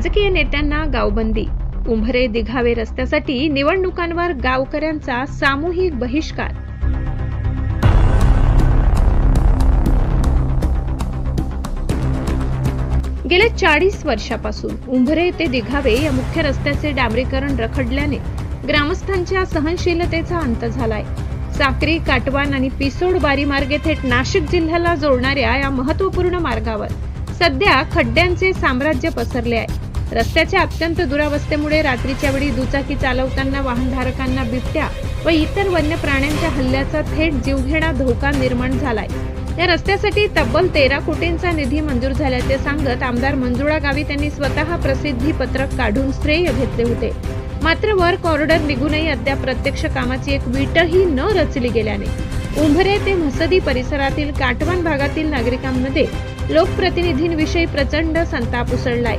राजकीय नेत्यांना गावबंदी। उंभरे दिघावे रस्त्यासाठी निवडणुकांवर गावकऱ्यांचा सामूहिक बहिष्कार। गेल्या 40 वर्षापासून उंभरे ते दिघावे या मुख्य रस्त्याचे डांबरीकरण रखडल्याने ग्रामस्थांच्या सहनशीलतेचा अंत झालाय। साक्री, काटवान आणि पिसोड बारी मार्गे थेट नाशिक जिल्ह्याला जोडणाऱ्या या महत्त्वपूर्ण मार्गावर सध्या खड्ड्यांचे साम्राज्य पसरले आहे। रस्त्याच्या अत्यंत दुरावस्थेमुळे रात्रीच्या वेळी दुचाकी चालवताना वाहनधारकांना बिबट्या व इतर वन्य प्राण्यांच्या हल्ल्याचा थेट जीवघेणा धोका निर्माण झालाय। या रस्त्यासाठी तब्बल 13 कोटींचा निधी मंजूर झाल्याचे सांगत आमदार मंजुळा गावित यांनी स्वतः प्रसिद्धी पत्रक काढून श्रेय घेतले होते। मात्र वर्क ऑर्डर निघूनही अद्याप प्रत्यक्ष कामाची एक वीटही न रचली गेल्याने उंभरे ते म्हसदी परिसरातील काटवान भागातील नागरिकांमध्ये लोकप्रतिनिधींविषयी प्रचंड संताप उसळलाय।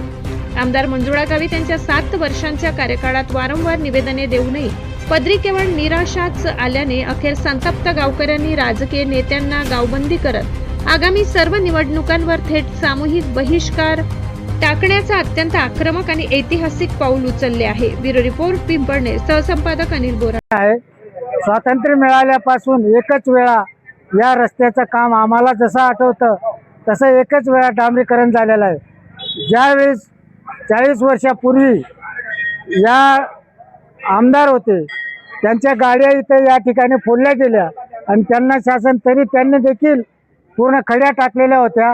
आमदार मंजुळा गावित यांच्या 7 वर्षांच्या कार्यकाळात वारंवार निवेदने देऊनही पदरी केवळ निराशाच आल्याने अखेर संतप्त गावकऱ्यांनी राजकीय नेत्यांना गावबंदी करत आगामी सर्व निवडणुकांवर थेट सामूहिक बहिष्कार टाकण्याचा अत्यंत आक्रमक आणि ऐतिहासिक पाऊल उचलले आहे। ब्युरो रिपोर्ट, पिंपळनेर, सहसंपादक अनिल बोरा। स्वातंत्र्य मिळाल्यापासून एकच वेळा या रस्त्याचं काम आम्हाला जसं आठवतं तसं एकच वेळा डांबरीकरण झालेलं आहे। ज्यावेळेस 40 वर्षापूर्वी या आमदार होते त्यांच्या गाड्या इथे या ठिकाणी फोडल्या गेल्या आणि त्यांना शासन तरी त्यांनी देखील पूर्ण खड्या टाकलेल्या होत्या।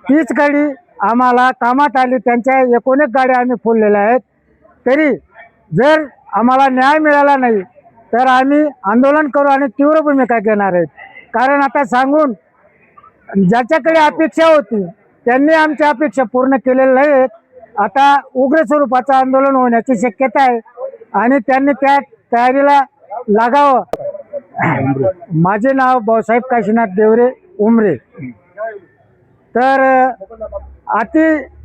तीच गाडी आम्हाला कामात आली, त्यांच्या 19 गाड्या आम्ही फोडलेल्या आहेत। तरी जर आम्हाला न्याय मिळाला नाही तर आम्ही आंदोलन करू आणि तीव्र भूमिका घेणार आहेत। कारण आता सांगून ज्याच्याकडे अपेक्षा होती त्यांनी आमच्या अपेक्षा पूर्ण केलेल्या नाहीत। आता उग्र स्वरूपाचं आंदोलन होण्याची शक्यता आहे आणि त्यांनी त्या तयारीला लागावं। माझे नाव भाऊसाहेब काशीनाथ देवरे, उमरे। तर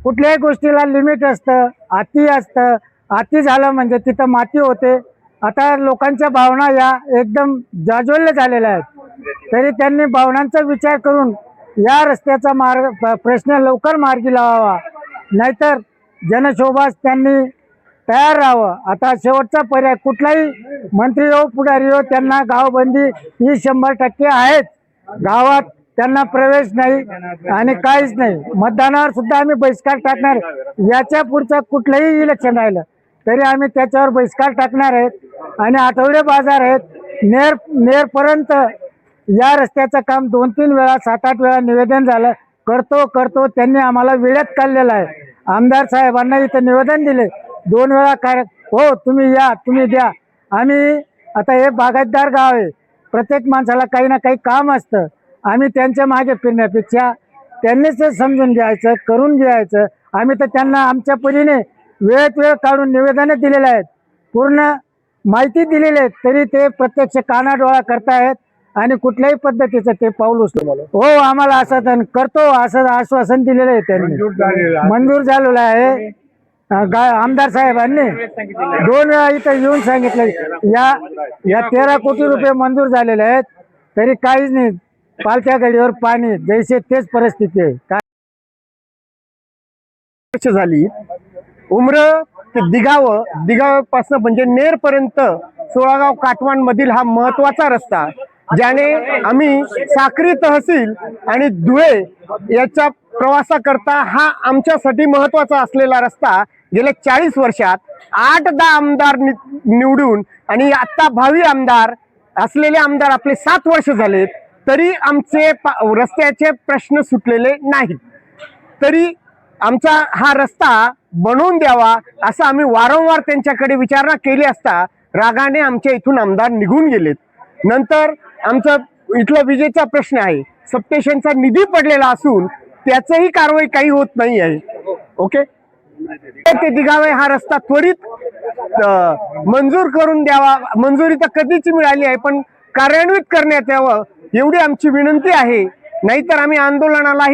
कुठल्याही गोष्टीला लिमिट असतं, अति असतं। अति झालं म्हणजे तिथं माती होते। आता लोकांच्या भावना या एकदम जाज्वल्य झालेल्या आहेत। तरी त्यांनी भावनांचा विचार करून या रस्त्याचा प्रश्न लवकर मार्गी लावावा, नाहीतर जनशोभास त्यांनी तयार राहावं। आता शेवटचा पर्याय कुठलाही मंत्री हो, पुढारी हो, त्यांना गावबंदी ही 100% आहेच। गावात त्यांना प्रवेश नाही आणि काहीच नाही। मतदानावर सुद्धा आम्ही बहिष्कार टाकणार। याच्या पुढचं कुठलंही इलेक्शन राहिलं तरी आम्ही त्याच्यावर बहिष्कार टाकणार आहेत। आणि आठवडे बाजार आहेत नेरपर्यंत या रस्त्याचं काम 2-3 वेळा 7-8 वेळा निवेदन झालं, करतो त्यांनी आम्हाला वेळेत काढलेलं आहे। आमदार साहेबांना इथं निवेदन दिले 2 वेळा हो तुम्ही या, तुम्ही द्या। आम्ही आता हे बागायतदार गाव आहे, प्रत्येक माणसाला काही ना काही काम असतं। आम्ही त्यांच्या मागे फिरण्यापेक्षा त्यांनीच समजून घ्यायचं, करून घ्यायचं। आम्ही तर त्यांना आमच्या परीने वेळेत वेळ काढून निवेदनं दिलेले आहेत, पूर्ण माहिती दिलेली आहे, तरी ते प्रत्यक्ष कानाडोळा करतायत आणि कुठल्याही पद्धतीचं ते पाऊल उचलू हो आम्हाला असं करतो असं आश्वासन दिलेलं आहे त्यांनी, मंजूर झालेलं आहे। आमदार साहेबांनी 2 वेळा इथं येऊन सांगितलं या 13 कोटी रुपये मंजूर झालेले आहेत, तरी काहीच नाही। पालथ्या गाडीवर पाणी, जैसे तेच परिस्थिती आहे। काय झाली उमर ते दिघावापासून म्हणजे नेरपर्यंत 16 काटवान मधील हा महत्वाचा रस्ता, ज्याने आम्ही साक्री तहसील आणि धुळे याच्या प्रवासाकरता हा आमच्यासाठी महत्वाचा असलेला रस्ता गेल्या 40 वर्षात 8-10 आमदार निवडून आणि आता भावी आमदार असलेले आमदार आपले 7 वर्ष झालेत, तरी आमचे रस्त्याचे प्रश्न सुटलेले नाहीत। तरी आमचा हा रस्ता बनवून द्यावा असं आम्ही वारंवार त्यांच्याकडे विचारणा केली असता रागाने आमच्या इथून आमदार निघून गेलेत। नंतर आमचा इथला विजेचा प्रश्न आहे, सबस्टेशनचा निधी पडलेला असून त्याचंही कारवाई काही होत नाही आहे। ओके, ते दिघावे हा रस्ता त्वरित मंजूर करून द्यावा। मंजुरी तर कधीच मिळाली आहे, पण कार्यान्वित करण्यात यावं एवढी आमची विनंती आहे, नाहीतर आम्ही आंदोलनालाही